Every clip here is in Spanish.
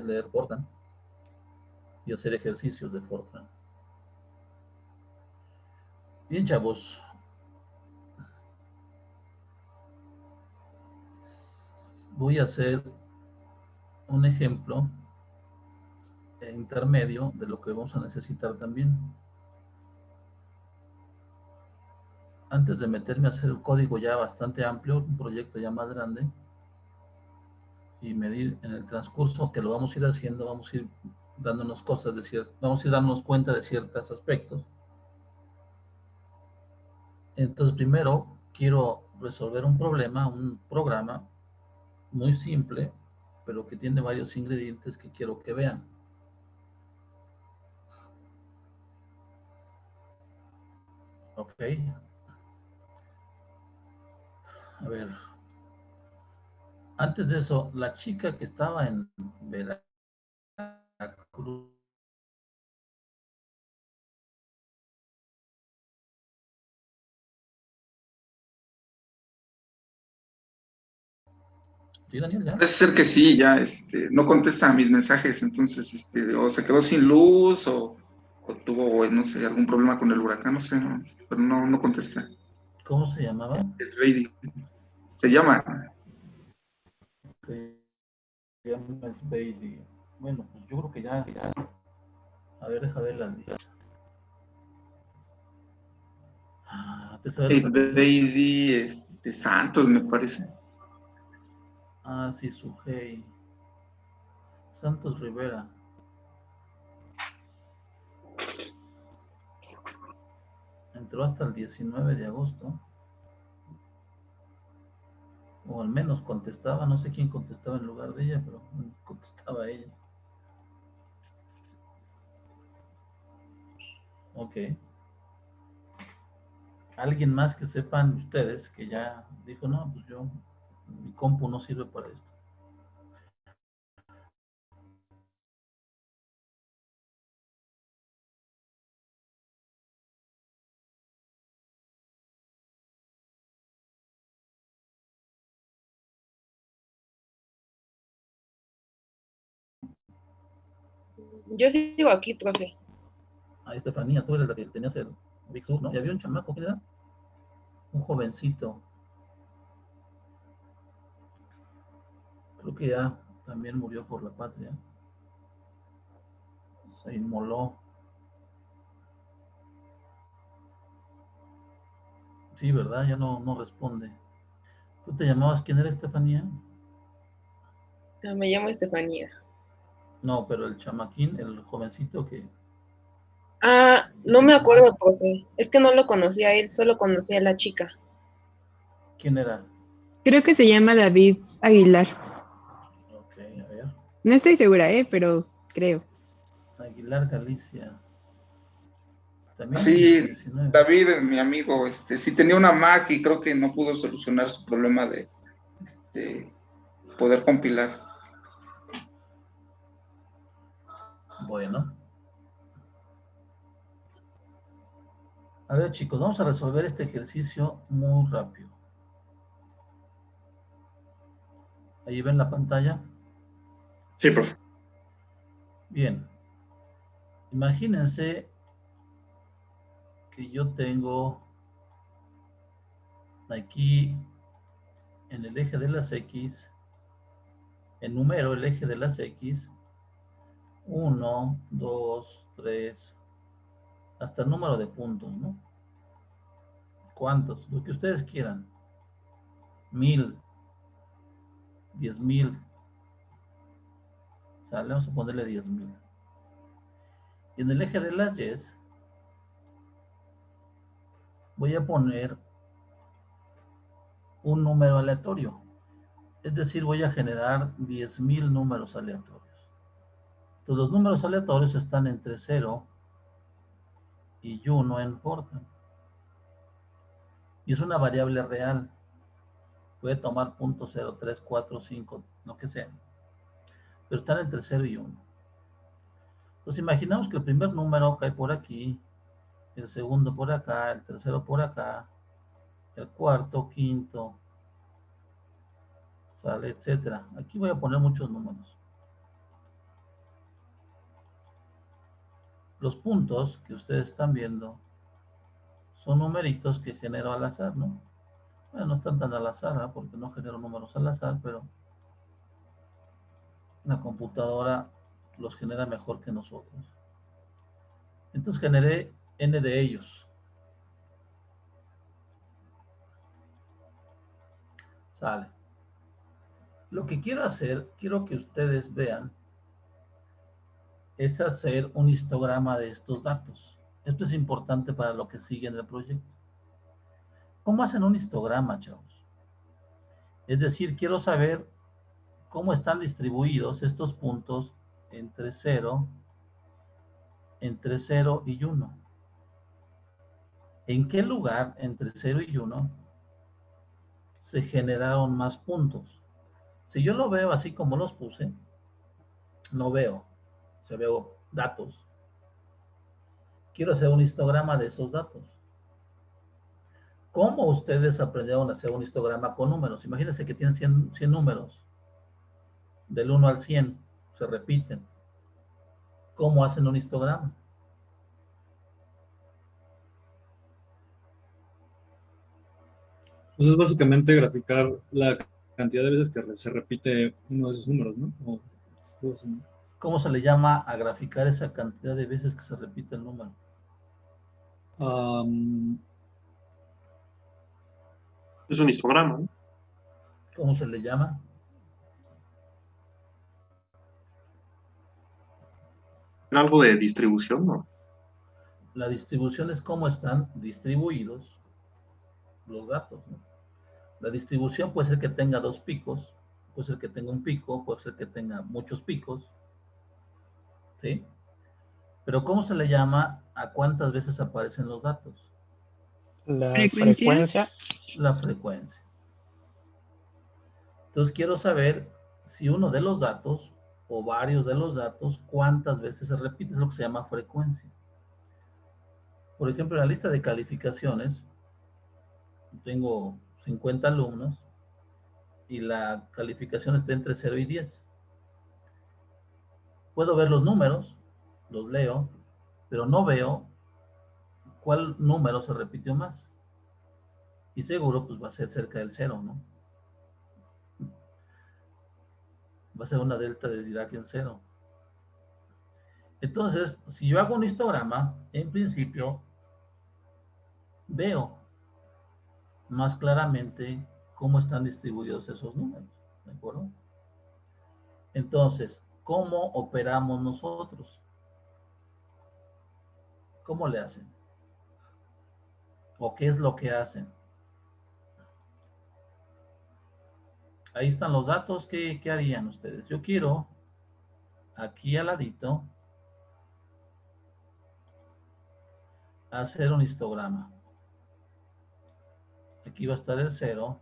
leer Fortran y hacer ejercicios de Fortran. Bien, chavos. Voy a hacer un ejemplo intermedio de lo que vamos a necesitar también. Antes de meterme a hacer el código ya bastante amplio, un proyecto ya más grande, y medir en el transcurso que lo vamos a ir haciendo, vamos a ir dándonos cosas vamos a ir dándonos cuenta de ciertos aspectos. Entonces, primero quiero resolver un problema, un programa muy simple, pero que tiene varios ingredientes que quiero que vean. Ok. A ver. Antes de eso, la chica que estaba en Veracruz, ¿sí, Daniel, ya? Parece ser que sí, ya no contesta a mis mensajes, entonces o se quedó sin luz o tuvo, no sé, algún problema con el huracán, no sé, pero no contesta. ¿Cómo se llamaba? Es Beidi. Se llama. Se llama Bailey. Bueno, pues yo creo que ya. A ver, deja ver la lista. ¿Te sabes los apellidos? Beidi Santos, me parece. Ah, sí, Sujei. Santos Rivera. Entró hasta el 19 de agosto. O al menos contestaba, no sé quién contestaba en lugar de ella, pero contestaba ella. Ok. Alguien más que sepan ustedes que ya dijo, no, pues yo, mi compu no sirve para esto. Yo sigo aquí, profe. Ah, Estefanía, tú eres la que tenías el Big Sur, ¿no? Ya había un chamaco, ¿quién era? Un jovencito. Creo que ya también murió por la patria. Se inmoló. Sí, ¿verdad? Ya no responde. ¿Tú te llamabas quién era, Estefanía? Me llamo Estefanía. No, pero el chamaquín, el jovencito que... Ah, no me acuerdo, profe. Es que no lo conocía a él, solo conocía a la chica. ¿Quién era? Creo que se llama David Aguilar. Ok, a ver. No estoy segura, pero creo. Aguilar Galicia. También en el Sí, 19. David, mi amigo, sí tenía una Mac y creo que no pudo solucionar su problema de poder compilar. Bueno. A ver, chicos, vamos a resolver este ejercicio muy rápido. Ahí ven la pantalla. Sí, profe. Bien. Imagínense que yo tengo aquí en el eje de las X, enumero el eje de las X, 1, 2, 3, hasta el número de puntos, ¿no? ¿Cuántos? Lo que ustedes quieran. 1000, 10,000. ¿Sale? Vamos a ponerle 10,000. Y en el eje de las Y voy a poner un número aleatorio. Es decir, voy a generar 10,000 números aleatorios. Entonces, los números aleatorios están entre 0 y 1 en Fortran. Y es una variable real. Puede tomar 0.03, 4, 5, lo que sea. Pero están entre 0 y 1. Entonces, imaginamos que el primer número cae por aquí, el segundo por acá, el tercero por acá, el cuarto, quinto, sale, etcétera. Aquí voy a poner muchos números. Los puntos que ustedes están viendo son numeritos que genero al azar, ¿no? Bueno, no están tan al azar, ¿eh? Porque no genero números al azar, pero la computadora los genera mejor que nosotros. Entonces generé n de ellos. Sale. Lo que quiero hacer, quiero que ustedes vean, es hacer un histograma de estos datos. Esto es importante para lo que sigue en el proyecto. ¿Cómo hacen un histograma, chavos? Es decir, quiero saber cómo están distribuidos estos puntos entre 0 y 1. ¿En qué lugar entre 0 y 1 se generaron más puntos? Si yo lo veo así como los puse, no veo, o sea, veo datos. Quiero hacer un histograma de esos datos. ¿Cómo ustedes aprendieron a hacer un histograma con números? Imagínense que tienen 100 números, del 1 al 100, se repiten. ¿Cómo hacen un histograma? Pues es básicamente graficar la cantidad de veces que se repite uno de esos números, ¿no? ¿Cómo se le llama a graficar esa cantidad de veces que se repite el número? Es un histograma, ¿no? ¿Cómo se le llama? Algo de distribución, ¿no? La distribución es cómo están distribuidos los datos, ¿no? La distribución puede ser que tenga 2 picos, puede ser que tenga un pico, puede ser que tenga muchos picos, ¿sí? Pero ¿cómo se le llama a cuántas veces aparecen los datos? La ¿Frecuencia? frecuencia. La frecuencia. Entonces quiero saber si uno de los datos o varios de los datos, cuántas veces se repite, es lo que se llama frecuencia. Por ejemplo, en la lista de calificaciones, tengo 50 alumnos y la calificación está entre 0 y 10. Puedo ver los números, los leo, pero no veo cuál número se repitió más. Y seguro pues va a ser cerca del 0, ¿no? Va a ser una delta de Dirac en 0. Entonces, si yo hago un histograma, en principio veo más claramente cómo están distribuidos esos números, ¿de acuerdo? Entonces, ¿cómo operamos nosotros? ¿Cómo le hacen? ¿O qué es lo que hacen? Ahí están los datos. ¿Qué harían ustedes? Yo quiero, aquí al ladito, hacer un histograma. Aquí va a estar el 0,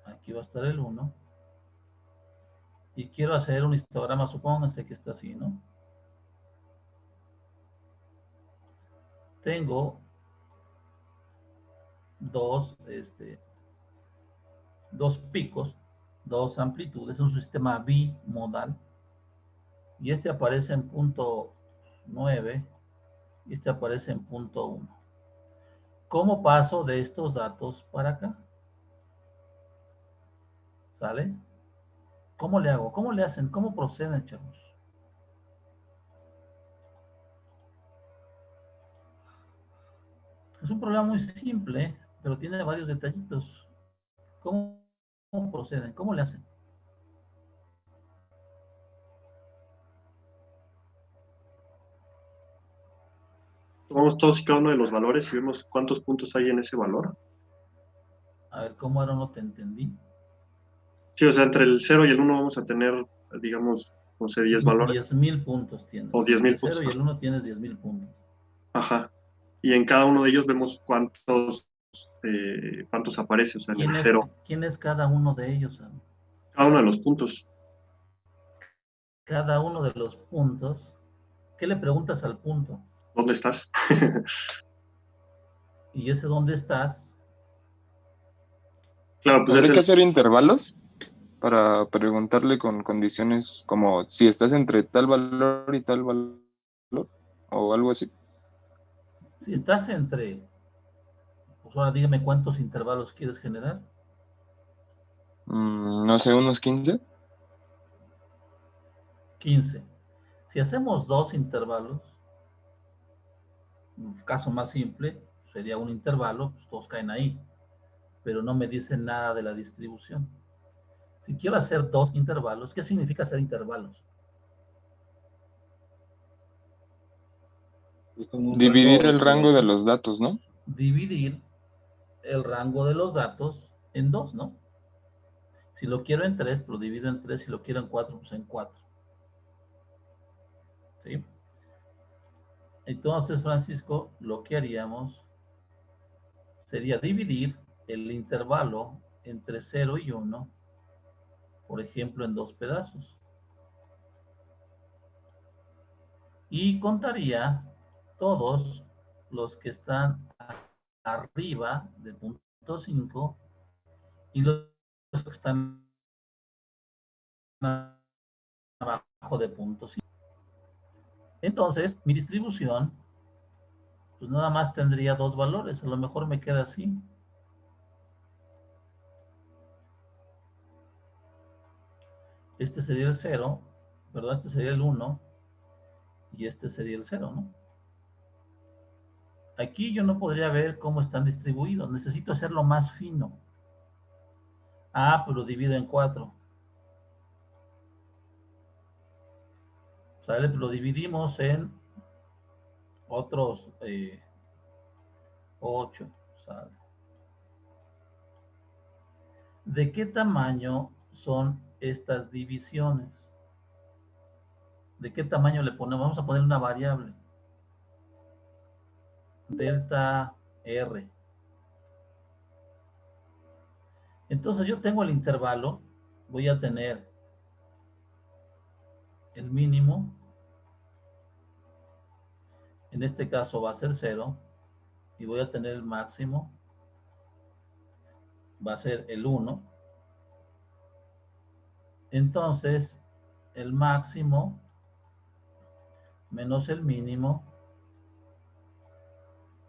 aquí va a estar el 1. Y quiero hacer un histograma, supónganse que está así, ¿no? Tengo dos picos, 2 amplitudes, un sistema bimodal. Y este aparece en punto 9 y este aparece en punto 1. ¿Cómo paso de estos datos para acá? ¿Sale? ¿Cómo le hago? ¿Cómo le hacen? ¿Cómo proceden, chavos? Es un programa muy simple, pero tiene varios detallitos. ¿Cómo proceden? ¿Cómo le hacen? Tomamos todos y cada uno de los valores y vemos cuántos puntos hay en ese valor. A ver, ¿cómo ahora no te entendí? Sí, o sea, entre el 0 y el 1 vamos a tener, digamos, no sé, 10 valores. 10,000 puntos tienes. O 10,000 El 0 y el 1 tienes 10,000 puntos. Ajá. Y en cada uno de ellos vemos cuántos aparece, o sea, en el 0. ¿Quién es cada uno de ellos? Cada uno de los puntos. Cada uno de los puntos. ¿Qué le preguntas al punto? ¿Dónde estás? ¿Y ese dónde estás? Claro, pues ¿Habría que hacer intervalos para preguntarle con condiciones como si estás entre tal valor y tal valor? o algo así. Si estás entre, pues ahora dígame cuántos intervalos quieres generar. No sé, unos 15. 15. Si hacemos dos intervalos, un caso más simple, sería un intervalo, pues todos caen ahí, pero no me dicen nada de la distribución. Si quiero hacer dos intervalos, ¿qué significa hacer intervalos? Pues como un Dividir rango de el rango de población. los datos, ¿no? Dividir el rango de los datos en dos, ¿no? Si lo quiero en tres, pues lo divido en tres. Si lo quiero en cuatro, pues en cuatro. ¿Sí? Entonces, Francisco, lo que haríamos sería dividir el intervalo entre 0 y 1, por ejemplo, en dos pedazos. Y contaría todos los que están arriba de punto 5 y los que están abajo de punto 5. Entonces, mi distribución, pues nada más tendría dos valores. A lo mejor me queda así. Este sería el 0, ¿verdad? Este sería el 1 y este sería el 0, ¿no? Aquí yo no podría ver cómo están distribuidos. Necesito hacerlo más fino. Ah, pues lo divido en 4. ¿Sale? Pues lo dividimos en otros 8. ¿Sale? ¿De qué tamaño son estas divisiones? ¿De qué tamaño le ponemos? Vamos a poner una variable. Delta R. Entonces yo tengo el intervalo. Voy a tener el mínimo. En este caso va a ser 0. Y voy a tener el máximo. Va a ser el 1. Entonces, el máximo menos el mínimo,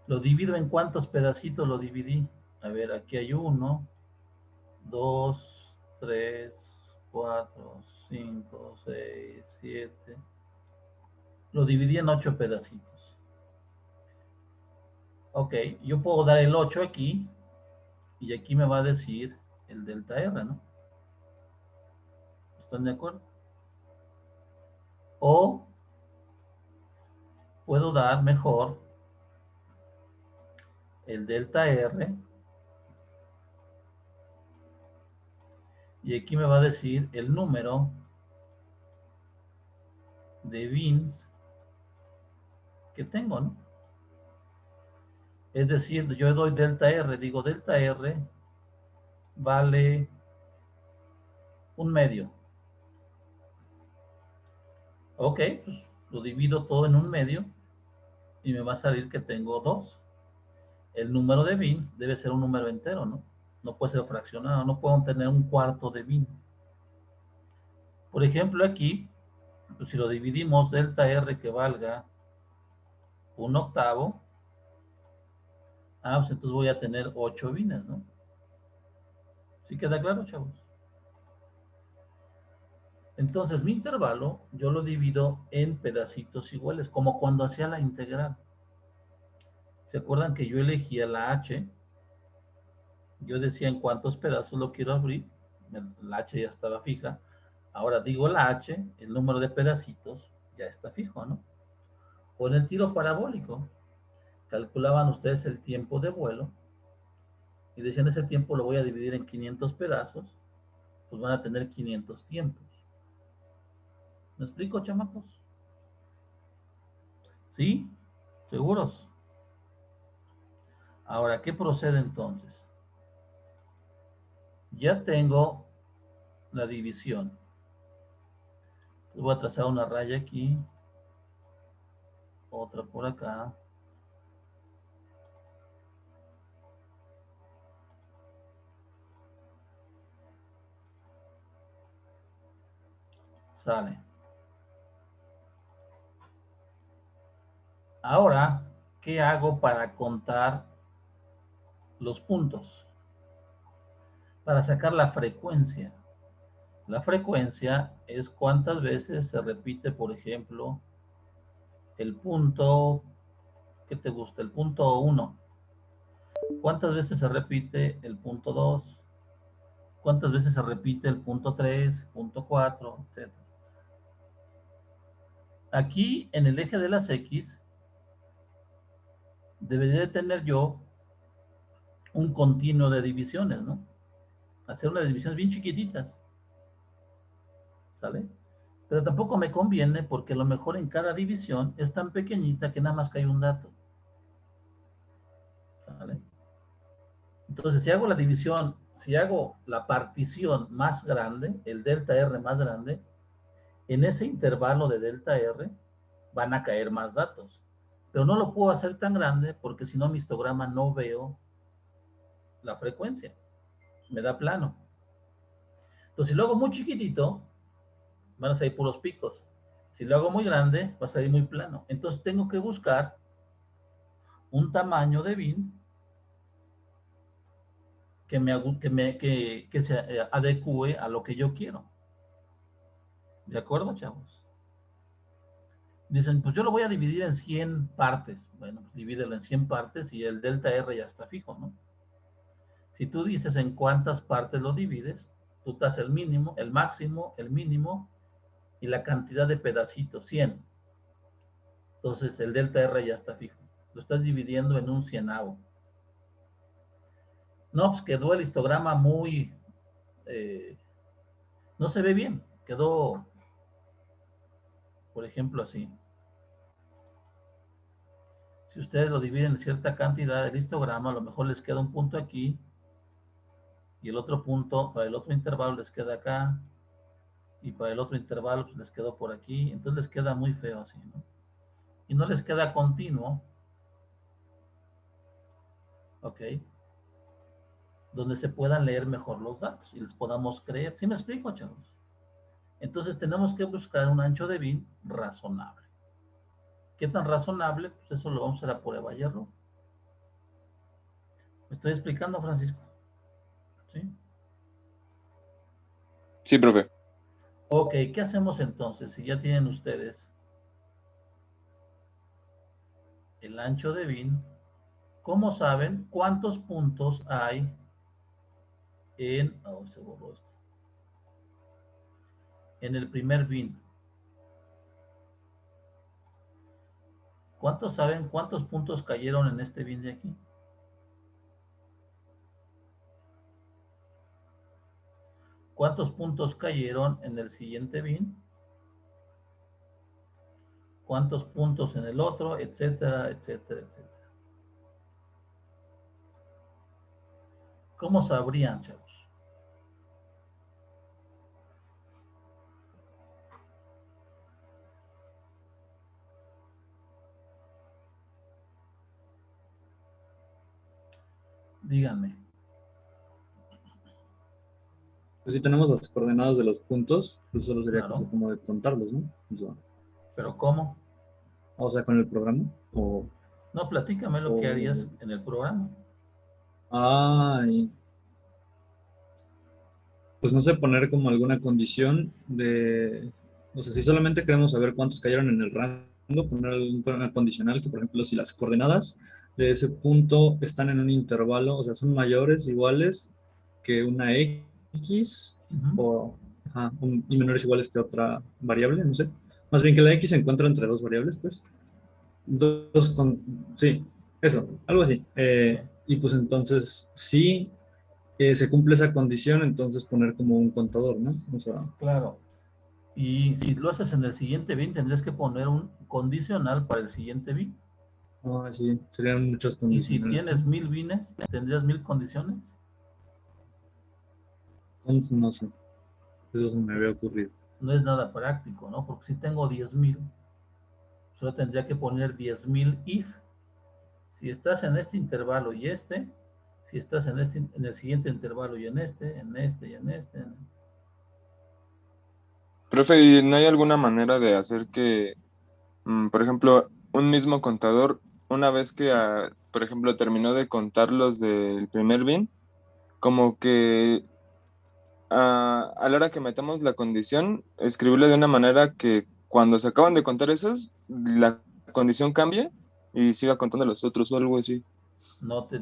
lo divido en cuántos pedacitos lo dividí. A ver, aquí hay 1, 2, 3, 4, 5, 6, 7. Lo dividí en 8 pedacitos. Ok, yo puedo dar el 8 aquí y aquí me va a decir el delta R, ¿no? ¿Están de acuerdo? O puedo dar mejor el delta R y aquí me va a decir el número de bins que tengo, ¿no? Es decir, yo doy delta R, digo delta R vale un medio. Ok, pues lo divido todo en un medio y me va a salir que tengo 2. El número de bins debe ser un número entero, ¿no? No puede ser fraccionado, no puedo tener un cuarto de bin. Por ejemplo, aquí, pues si lo dividimos delta R que valga un octavo, pues entonces voy a tener 8 bines, ¿no? ¿Sí queda claro, chavos? Entonces mi intervalo yo lo divido en pedacitos iguales, como cuando hacía la integral. ¿Se acuerdan que yo elegía la h? Yo decía en cuántos pedazos lo quiero abrir. La h ya estaba fija. Ahora digo la h, el número de pedacitos ya está fijo, ¿no? O en el tiro parabólico, calculaban ustedes el tiempo de vuelo y decían ese tiempo lo voy a dividir en 500 pedazos, pues van a tener 500 tiempos. ¿Me explico, chamacos? ¿Sí? ¿Seguros? Ahora, ¿qué procede entonces? Ya tengo la división. Entonces voy a trazar una raya aquí, otra por acá. Sale. Ahora, ¿qué hago para contar los puntos? Para sacar la frecuencia. La frecuencia es cuántas veces se repite, por ejemplo, el punto, ¿qué te gusta? El punto 1. ¿Cuántas veces se repite el punto 2? ¿Cuántas veces se repite el punto 3, punto 4, etcétera? Aquí, en el eje de las X, debería de tener yo un continuo de divisiones, ¿no? Hacer unas divisiones bien chiquititas, ¿sale? Pero tampoco me conviene porque a lo mejor en cada división es tan pequeñita que nada más cae un dato, ¿sale? Entonces, si hago la división, si hago la partición más grande, el delta R más grande, en ese intervalo de delta R van a caer más datos. Pero no lo puedo hacer tan grande porque si no mi histograma no veo la frecuencia, me da plano. Entonces, si lo hago muy chiquitito, van a salir puros picos. Si lo hago muy grande, va a salir muy plano. Entonces, tengo que buscar un tamaño de bin que se adecue a lo que yo quiero. ¿De acuerdo, chavos? Dicen, pues yo lo voy a dividir en 100 partes. Bueno, pues divídelo en 100 partes y el delta R ya está fijo, ¿no? Si tú dices en cuántas partes lo divides, tú te das el mínimo, el máximo, el mínimo y la cantidad de pedacitos, 100. Entonces el delta R ya está fijo. Lo estás dividiendo en un cienavo. No, pues quedó el histograma muy... no se ve bien. Quedó, por ejemplo, así. Si ustedes lo dividen en cierta cantidad del histograma, a lo mejor les queda un punto aquí y el otro punto para el otro intervalo les queda acá y para el otro intervalo pues les quedó por aquí. Entonces les queda muy feo así, ¿no? Y no les queda continuo, ¿ok? Donde se puedan leer mejor los datos y les podamos creer. ¿Sí me explico, chavos? Entonces tenemos que buscar un ancho de bin razonable. ¿Qué tan razonable? Pues eso lo vamos a hacer a prueba y error. ¿Me estoy explicando, Francisco? ¿Sí? Sí, profe. Ok, ¿qué hacemos entonces? Si ya tienen ustedes el ancho de bin, ¿cómo saben cuántos puntos hay en... Oh, se borró esto. En el primer bin. ¿Cuántos saben cuántos puntos cayeron en este bin de aquí? ¿Cuántos puntos cayeron en el siguiente bin? ¿Cuántos puntos en el otro? Etcétera, etcétera, etcétera. ¿Cómo sabrían, chavos? Díganme. Pues si tenemos las coordenadas de los puntos, pues solo sería Claro. cosa como de contarlos, ¿no? ¿Pero cómo? O sea, con el programa. No, platícame lo que harías en el programa. Pues no sé, poner como alguna condición de, o sea, si solamente queremos saber cuántos cayeron en el rango, poner alguna condicional que, por ejemplo, si las coordenadas de ese punto están en un intervalo, o sea, son mayores, iguales que una X, y menores iguales que otra variable, no sé. Más bien que la X se encuentra entre dos variables, pues. Sí, eso, algo así. Y pues entonces, sí se cumple esa condición, entonces poner como un contador, ¿no? O sea, claro. Y si lo haces en el siguiente bin, tendrías que poner un condicional para el siguiente bin. sí, serían muchas Y condiciones. si tienes 1000 bines, ¿tendrías 1000 condiciones? Entonces, no sé. Eso se me había ocurrido. No es nada práctico, ¿no? Porque si tengo 10,000, solo tendría que poner 10,000 if. Si estás en este intervalo y este, si estás en el siguiente intervalo y en este, en este y en este. Profe, ¿y no hay alguna manera de hacer que, por ejemplo, un mismo contador, una vez que, por ejemplo, terminó de contar los del primer bin, como que a la hora que metamos la condición, escribirle de una manera que cuando se acaban de contar esos, la condición cambie y siga contando los otros o algo así. No te